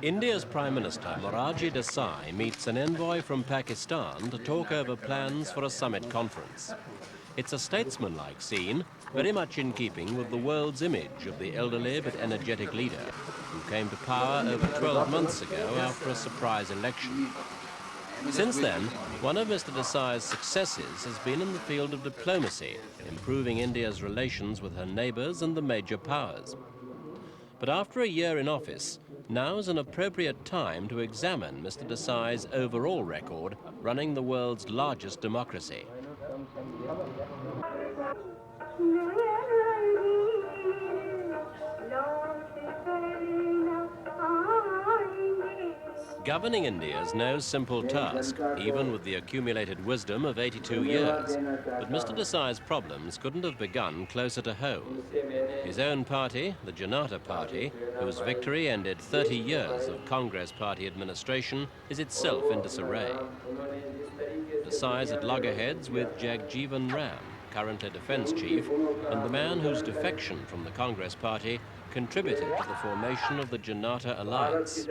India's Prime Minister Morarji Desai meets an envoy from Pakistan to talk over plans for a summit conference. It's a statesman-like scene, very much in keeping with the world's image of the elderly but energetic leader who came to power over 12 months ago after a surprise election. Since then, one of Mr. Desai's successes has been in the field of diplomacy, improving India's relations with her neighbours and the major powers. But after a year in office, now's an appropriate time to examine Mr. Desai's overall record running the world's largest democracy. Governing India is no simple task, even with the accumulated wisdom of 82 years. But Mr. Desai's problems couldn't have begun closer to home. His own party, the Janata Party, whose victory ended 30 years of Congress Party administration, is itself in disarray. Desai's at loggerheads with Jagjeevan Ram, currently defence chief, and the man whose defection from the Congress Party contributed to the formation of the Janata Alliance.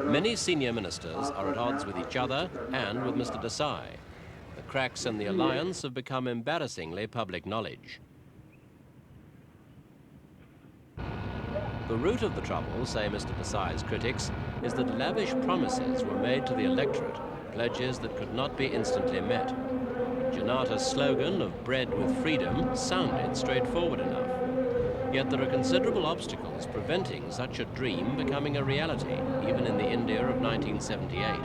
Many senior ministers are at odds with each other and with Mr. Desai. The cracks in the alliance have become embarrassingly public knowledge. The root of the trouble, say Mr. Desai's critics, is that lavish promises were made to the electorate, pledges that could not be instantly met. Janata's slogan of bread with freedom sounded straightforward enough. Yet there are considerable obstacles preventing such a dream becoming a reality, even in the India of 1978.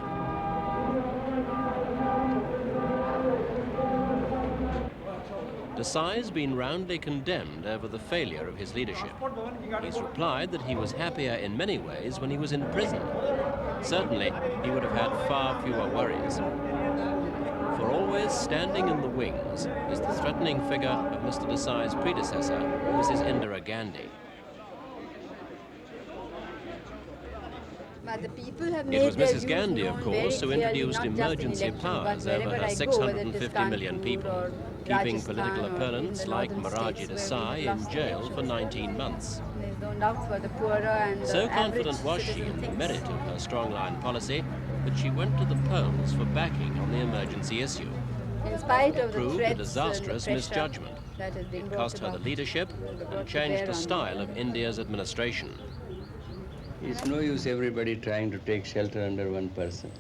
Desai's been roundly condemned over the failure of his leadership. He's replied that he was happier in many ways when he was in prison. Certainly, he would have had far fewer worries. For always standing in the wings is the threatening figure of Mr. Desai's predecessor, Mrs Indira Gandhi. It was Mrs Gandhi, of course, who introduced emergency powers over her 650 million people, keeping political opponents like Morarji Desai in jail for 19 months. So confident was she in the merit of her strong-line policy that she went to the polls for backing on the emergency issue. It proved a disastrous misjudgment. It cost her the leadership and changed the style of India's administration. It's no use everybody trying to take shelter under one person.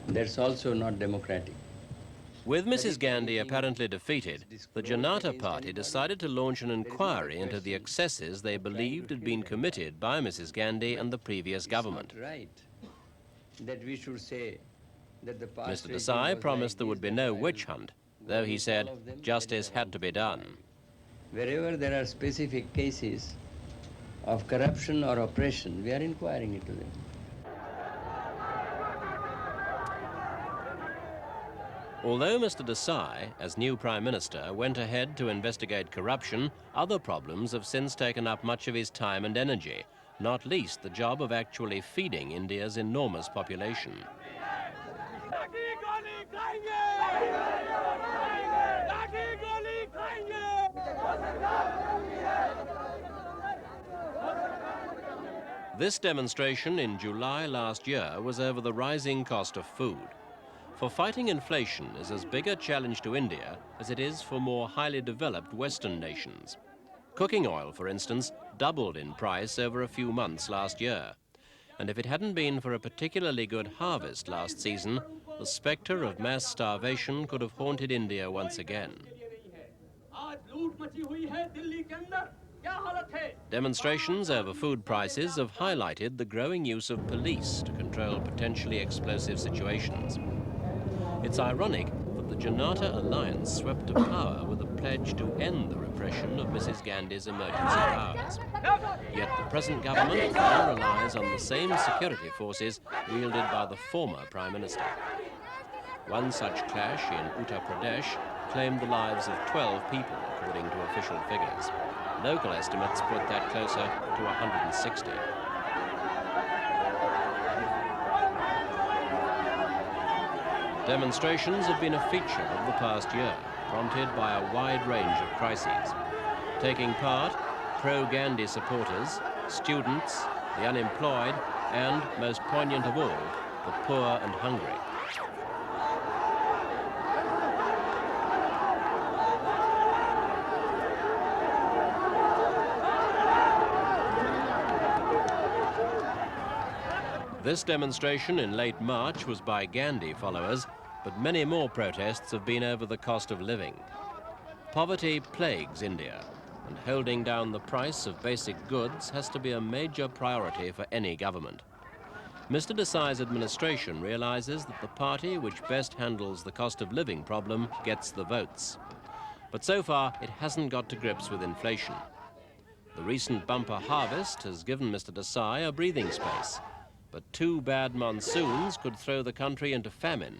That's also not democratic. With Mrs Gandhi apparently defeated, the Janata Party decided to launch an inquiry into the excesses they believed had been committed by Mrs Gandhi and the previous government. That we should say that the Mr. Desai promised there would be no witch hunt, though he said justice had to be done. Wherever there are specific cases of corruption or oppression, we are inquiring into them. Although Mr. Desai, as new Prime Minister, went ahead to investigate corruption, other problems have since taken up much of his time and energy, not least the job of actually feeding India's enormous population. This demonstration in July last year was over the rising cost of food. For fighting inflation is as big a challenge to India as it is for more highly developed Western nations. Cooking oil, for instance, doubled in price over a few months last year. And if it hadn't been for a particularly good harvest last season, the spectre of mass starvation could have haunted India once again. Demonstrations over food prices have highlighted the growing use of police to control potentially explosive situations. It's ironic that the Janata Alliance swept to power with a pledge to end the repression of Mrs Gandhi's emergency powers. Yet the present government now relies on the same security forces wielded by the former Prime Minister. One such clash in Uttar Pradesh claimed the lives of 12 people, according to official figures. Local estimates put that closer to 160. Demonstrations have been a feature of the past year, prompted by a wide range of crises. Taking part, pro-Gandhi supporters, students, the unemployed, and, most poignant of all, the poor and hungry. This demonstration in late March was by Gandhi followers, but many more protests have been over the cost of living. Poverty plagues India, and holding down the price of basic goods has to be a major priority for any government. Mr. Desai's administration realizes that the party which best handles the cost of living problem gets the votes. But so far, it hasn't got to grips with inflation. The recent bumper harvest has given Mr. Desai a breathing space, but 2 bad monsoons could throw the country into famine,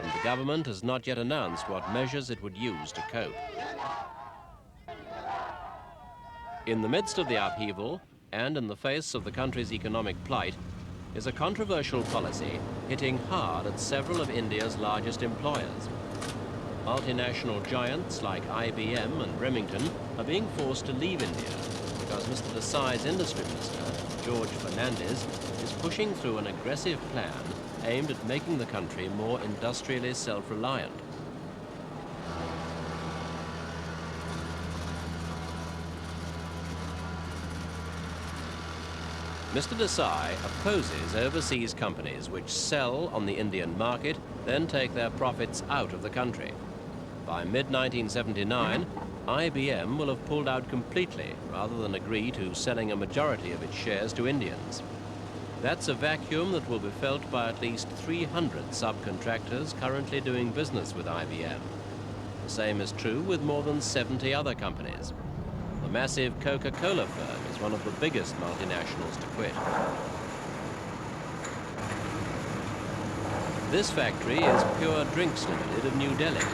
and the government has not yet announced what measures it would use to cope. In the midst of the upheaval, and in the face of the country's economic plight, is a controversial policy hitting hard at several of India's largest employers. Multinational giants like IBM and Remington are being forced to leave India because Mr. Desai's industry minister, George Fernandez, is pushing through an aggressive plan aimed at making the country more industrially self-reliant. Mr. Desai opposes overseas companies which sell on the Indian market, then take their profits out of the country. By mid-1979, IBM will have pulled out completely rather than agree to selling a majority of its shares to Indians. That's a vacuum that will be felt by at least 300 subcontractors currently doing business with IBM. The same is true with more than 70 other companies. The massive Coca-Cola firm is one of the biggest multinationals to quit. This factory is Pure Drinks Limited of New Delhi.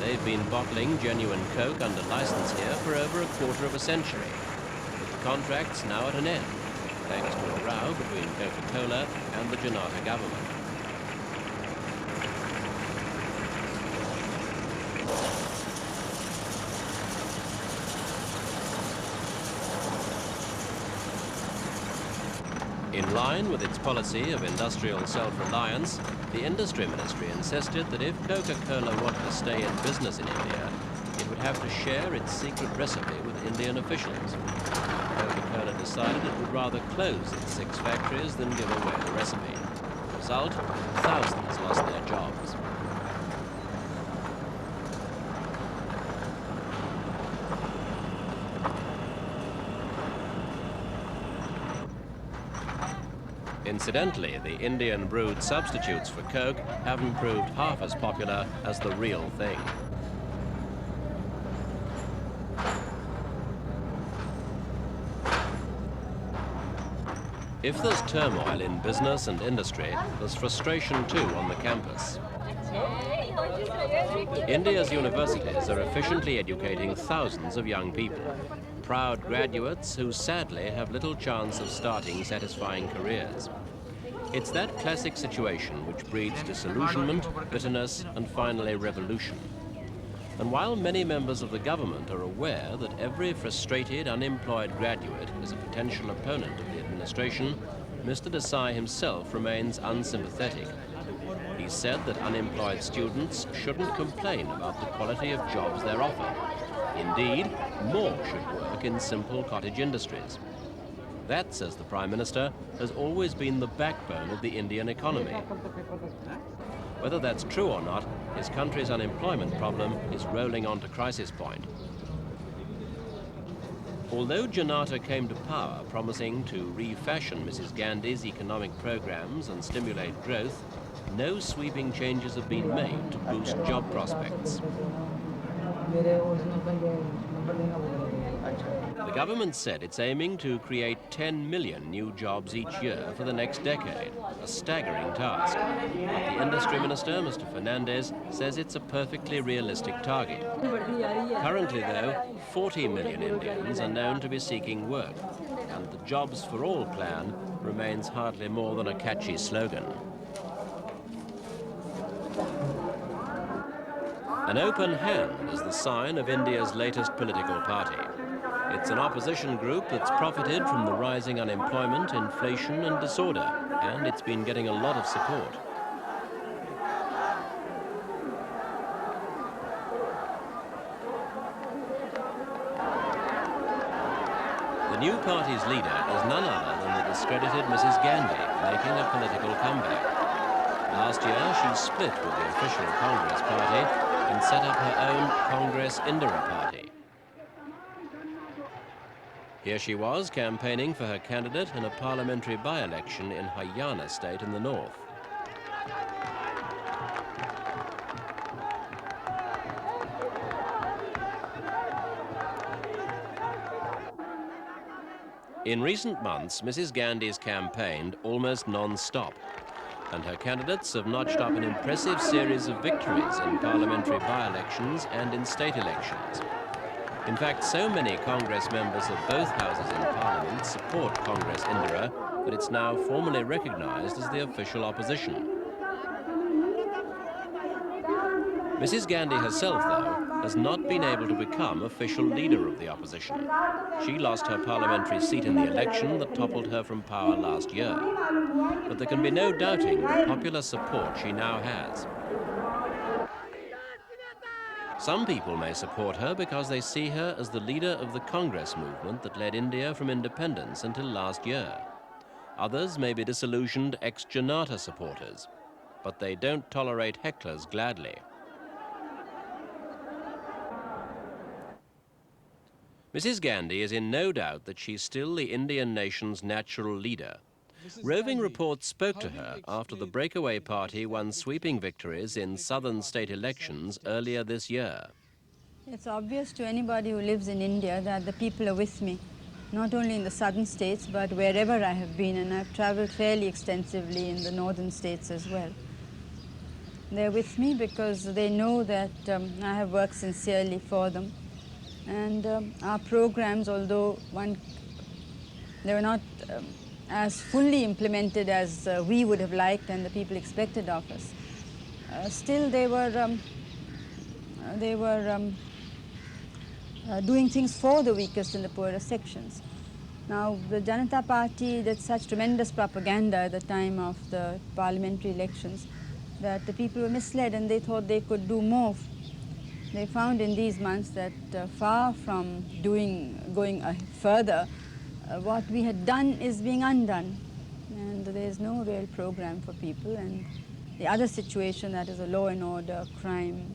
They've been bottling genuine Coke under license here for over a quarter of a century. But the contract's now at an end, thanks to a row between Coca-Cola and the Janata government. In line with its policy of industrial self-reliance, the Industry Ministry insisted that if Coca-Cola wanted to stay in business in India, it would have to share its secret recipe with Indian officials. Coca-Cola decided it would rather close its 6 factories than give away the recipe. The result, thousands lost their jobs. Incidentally, the Indian-brewed substitutes for Coke haven't proved half as popular as the real thing. If there's turmoil in business and industry, there's frustration too on the campus. India's universities are efficiently educating thousands of young people, proud graduates who sadly have little chance of starting satisfying careers. It's that classic situation which breeds disillusionment, bitterness, and finally revolution. And while many members of the government are aware that every frustrated, unemployed graduate is a potential opponent of the administration, Mr. Desai himself remains unsympathetic. He said that unemployed students shouldn't complain about the quality of jobs they're offered. Indeed, more should work in simple cottage industries. That, says the Prime Minister, has always been the backbone of the Indian economy. Whether that's true or not, his country's unemployment problem is rolling on to crisis point. Although Janata came to power promising to refashion Mrs. Gandhi's economic programs and stimulate growth, no sweeping changes have been made to boost job prospects. The government said it's aiming to create 10 million new jobs each year for the next decade, a staggering task. But the Industry Minister, Mr. Fernandez, says it's a perfectly realistic target. Currently, though, 40 million Indians are known to be seeking work, and the Jobs for All plan remains hardly more than a catchy slogan. An open hand is the sign of India's latest political party. It's an opposition group that's profited from the rising unemployment, inflation and disorder, and it's been getting a lot of support. The new party's leader is none other than the discredited Mrs Gandhi, making a political comeback. Last year, she split with the official Congress party and set up her own Congress Indira party. Here she was campaigning for her candidate in a parliamentary by-election in Haryana state in the north. In recent months, Mrs Gandhi's campaigned almost non-stop, and her candidates have notched up an impressive series of victories in parliamentary by-elections and in state elections. In fact, so many Congress members of both houses in Parliament support Congress Indira that it's now formally recognised as the official opposition. Mrs Gandhi herself, though, has not been able to become official leader of the opposition. She lost her parliamentary seat in the election that toppled her from power last year. But there can be no doubting the popular support she now has. Some people may support her because they see her as the leader of the Congress movement that led India from independence until last year. Others may be disillusioned ex-Janata supporters, but they don't tolerate hecklers gladly. Mrs Gandhi is in no doubt that she's still the Indian nation's natural leader. Roving reports spoke to her after the breakaway party won sweeping victories in southern state elections earlier this year. It's obvious to anybody who lives in India that the people are with me, not only in the southern states, but wherever I have been, and I've traveled fairly extensively in the northern states as well. They're with me because they know that I have worked sincerely for them. And our programs, although they were not as fully implemented as we would have liked and the people expected of us, still they were doing things for the weakest and the poorest sections. Now, the Janata Party did such tremendous propaganda at the time of the parliamentary elections that the people were misled and they thought they could do more. They found in these months that far from going further, what we had done is being undone, and there is no real program for people. And the other situation, that is a law and order, crime,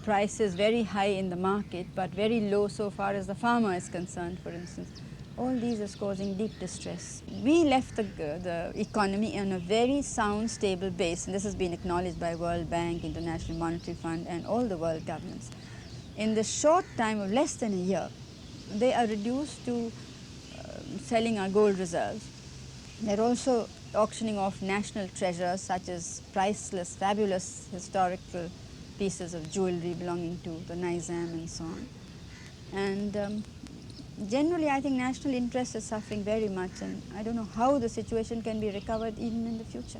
prices very high in the market, but very low so far as the farmer is concerned, for instance. All these is causing deep distress. We left the economy on a very sound, stable base, and this has been acknowledged by World Bank, International Monetary Fund, and all the world governments. In the short time of less than a year, they are reduced to selling our gold reserves. They're also auctioning off national treasures such as priceless, fabulous historical pieces of jewelry belonging to the Nizam and so on. And generally, I think national interest is suffering very much, and I don't know how the situation can be recovered even in the future.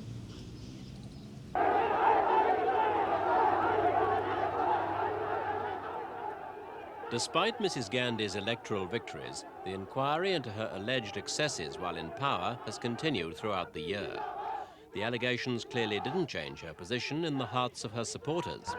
Despite Mrs Gandhi's electoral victories, the inquiry into her alleged excesses while in power has continued throughout the year. The allegations clearly didn't change her position in the hearts of her supporters.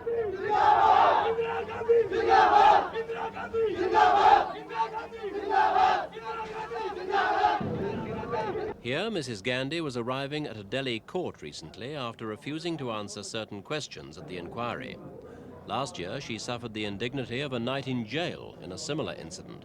Here, Mrs Gandhi was arriving at a Delhi court recently after refusing to answer certain questions at the inquiry. Last year, she suffered the indignity of a night in jail in a similar incident.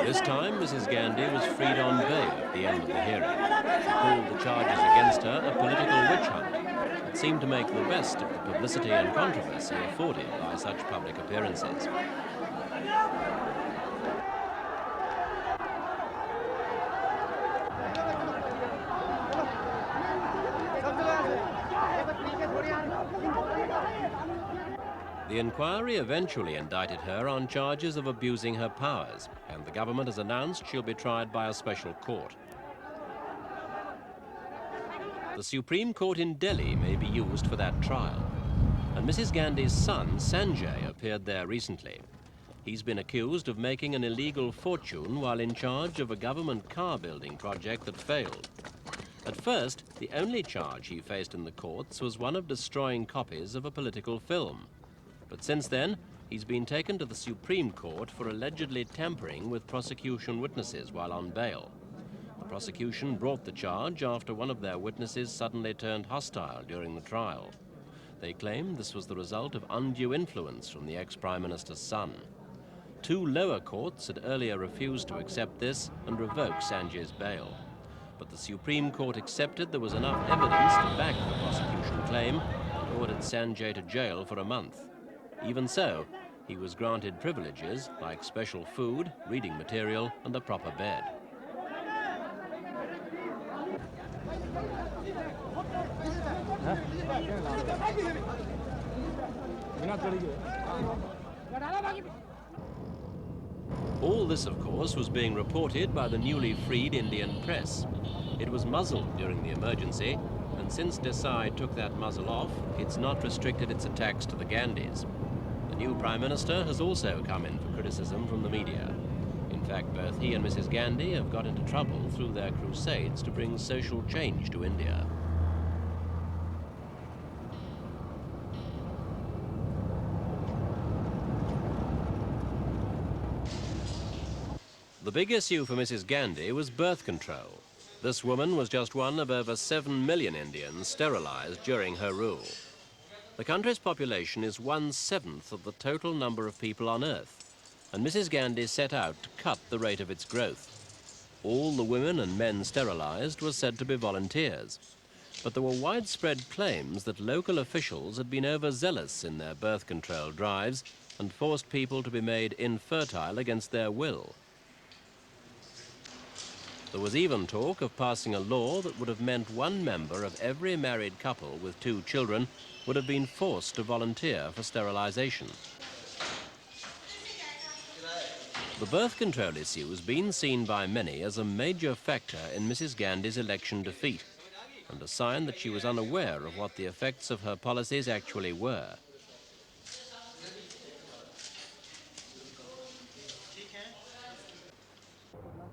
This time, Mrs Gandhi was freed on bail at the end of the hearing. She called the charges against her a political witch hunt. It seemed to make the best of the publicity and controversy afforded by such public appearances. The inquiry eventually indicted her on charges of abusing her powers, and the government has announced she'll be tried by a special court. The Supreme Court in Delhi may be used for that trial, and Mrs Gandhi's son, Sanjay, appeared there recently. He's been accused of making an illegal fortune while in charge of a government car building project that failed. At first, the only charge he faced in the courts was one of destroying copies of a political film. But since then, he's been taken to the Supreme Court for allegedly tampering with prosecution witnesses while on bail. The prosecution brought the charge after one of their witnesses suddenly turned hostile during the trial. They claimed this was the result of undue influence from the ex-Prime Minister's son. Two lower courts had earlier refused to accept this and revoke Sanjay's bail. But the Supreme Court accepted there was enough evidence to back the prosecution claim and ordered Sanjay to jail for a month. Even so, he was granted privileges like special food, reading material, and a proper bed. All this, of course, was being reported by the newly freed Indian press. It was muzzled during the emergency, and since Desai took that muzzle off, it's not restricted its attacks to the Gandhis. The new Prime Minister has also come in for criticism from the media. In fact, both he and Mrs Gandhi have got into trouble through their crusades to bring social change to India. The big issue for Mrs Gandhi was birth control. This woman was just one of over 7 million Indians sterilized during her rule. The country's population is 1/7 of the total number of people on Earth, and Mrs Gandhi set out to cut the rate of its growth. All the women and men sterilized were said to be volunteers, but there were widespread claims that local officials had been overzealous in their birth control drives and forced people to be made infertile against their will. There was even talk of passing a law that would have meant one member of every married couple with 2 children would have been forced to volunteer for sterilization. The birth control issue has been seen by many as a major factor in Mrs Gandhi's election defeat, and a sign that she was unaware of what the effects of her policies actually were.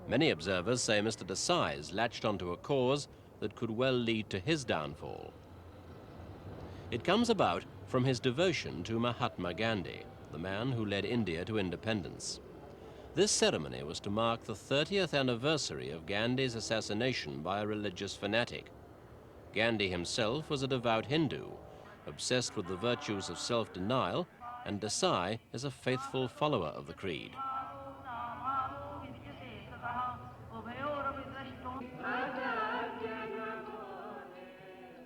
Many observers say Mr Desai's latched onto a cause that could well lead to his downfall. It comes about from his devotion to Mahatma Gandhi, the man who led India to independence. This ceremony was to mark the 30th anniversary of Gandhi's assassination by a religious fanatic. Gandhi himself was a devout Hindu, obsessed with the virtues of self-denial, and Desai is a faithful follower of the creed.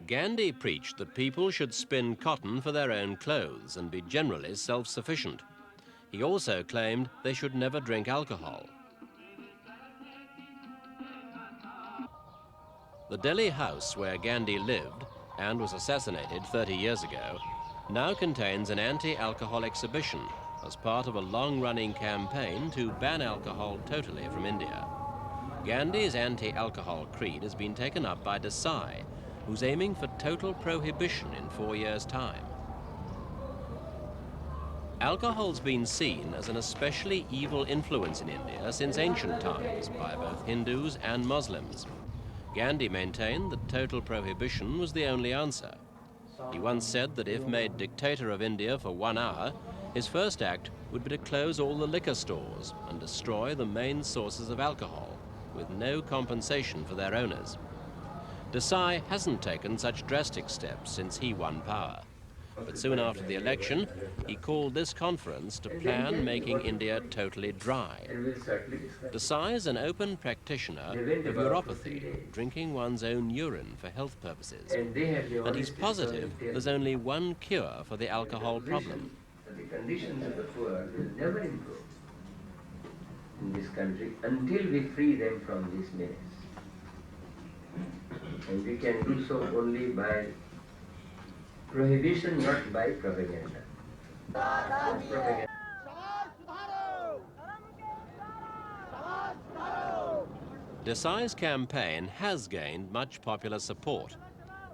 Gandhi preached that people should spin cotton for their own clothes and be generally self-sufficient. He also claimed they should never drink alcohol. The Delhi house where Gandhi lived and was assassinated 30 years ago now contains an anti-alcohol exhibition as part of a long-running campaign to ban alcohol totally from India. Gandhi's anti-alcohol creed has been taken up by Desai, who's aiming for total prohibition in 4 years' time. Alcohol's been seen as an especially evil influence in India since ancient times by both Hindus and Muslims. Gandhi maintained that total prohibition was the only answer. He once said that if made dictator of India for 1 hour, his first act would be to close all the liquor stores and destroy the main sources of alcohol, with no compensation for their owners. Desai hasn't taken such drastic steps since he won power. But soon after the election, he called this conference to plan making India totally dry. Desai is an open practitioner of uropathy, drinking one's own urine for health purposes. And he's positive there's only one cure for the alcohol problem. The conditions of the poor will never improve in this country until we free them from this menace. And we can do so only by prohibition, not by propaganda. Propaganda. Desai's campaign has gained much popular support.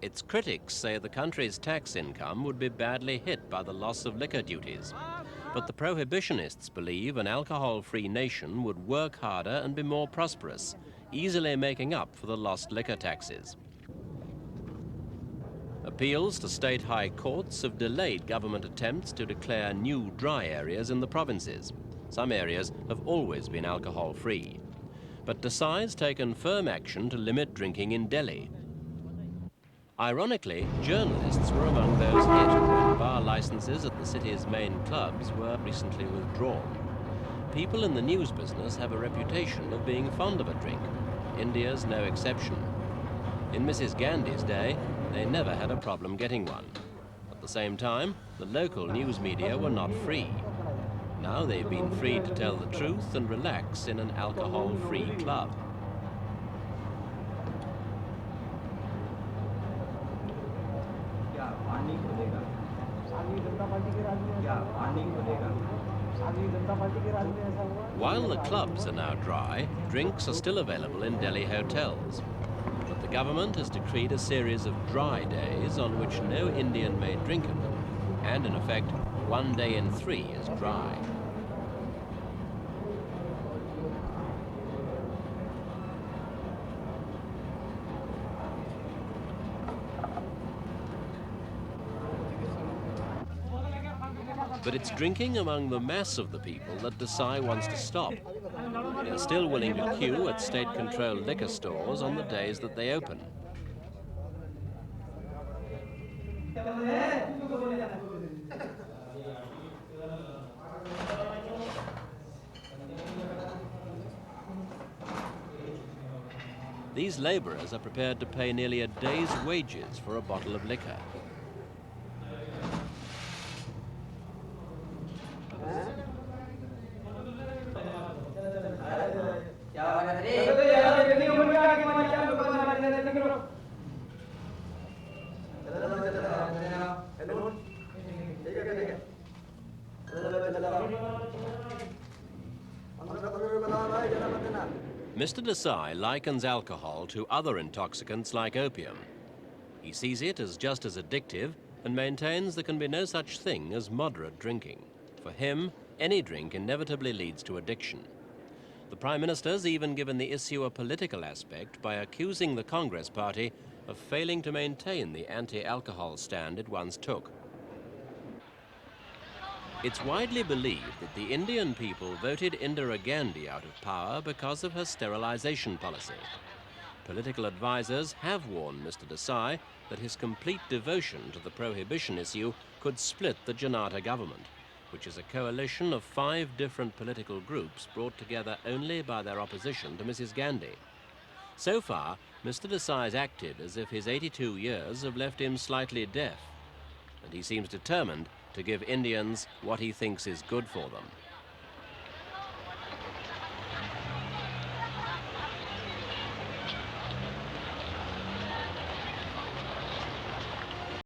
Its critics say the country's tax income would be badly hit by the loss of liquor duties. But the prohibitionists believe an alcohol-free nation would work harder and be more prosperous, easily making up for the lost liquor taxes. Appeals to state high courts have delayed government attempts to declare new dry areas in the provinces. Some areas have always been alcohol-free. But Desai's taken firm action to limit drinking in Delhi. Ironically, journalists were among those hit when bar licenses at the city's main clubs were recently withdrawn. People in the news business have a reputation of being fond of a drink. India's no exception. In Mrs Gandhi's day, they never had a problem getting one. At the same time, the local news media were not free. Now they've been free to tell the truth and relax in an alcohol-free club. While the clubs are now dry, drinks are still available in Delhi hotels. But the government has decreed a series of dry days on which no Indian may drink at them, and in effect, 1 day in 3 is dry. But it's drinking among the mass of the people that Desai wants to stop. They're still willing to queue at state-controlled liquor stores on the days that they open. These labourers are prepared to pay nearly a day's wages for a bottle of liquor. Mr Desai likens alcohol to other intoxicants like opium. He sees it as just as addictive and maintains there can be no such thing as moderate drinking. For him, any drink inevitably leads to addiction. The Prime Minister's even given the issue a political aspect by accusing the Congress Party of failing to maintain the anti-alcohol stand it once took. It's widely believed that the Indian people voted Indira Gandhi out of power because of her sterilisation policy. Political advisers have warned Mr Desai that his complete devotion to the prohibition issue could split the Janata government, which is a coalition of 5 different political groups brought together only by their opposition to Mrs Gandhi. So far, Mr Desai's acted as if his 82 years have left him slightly deaf, and he seems determined to give Indians what he thinks is good for them.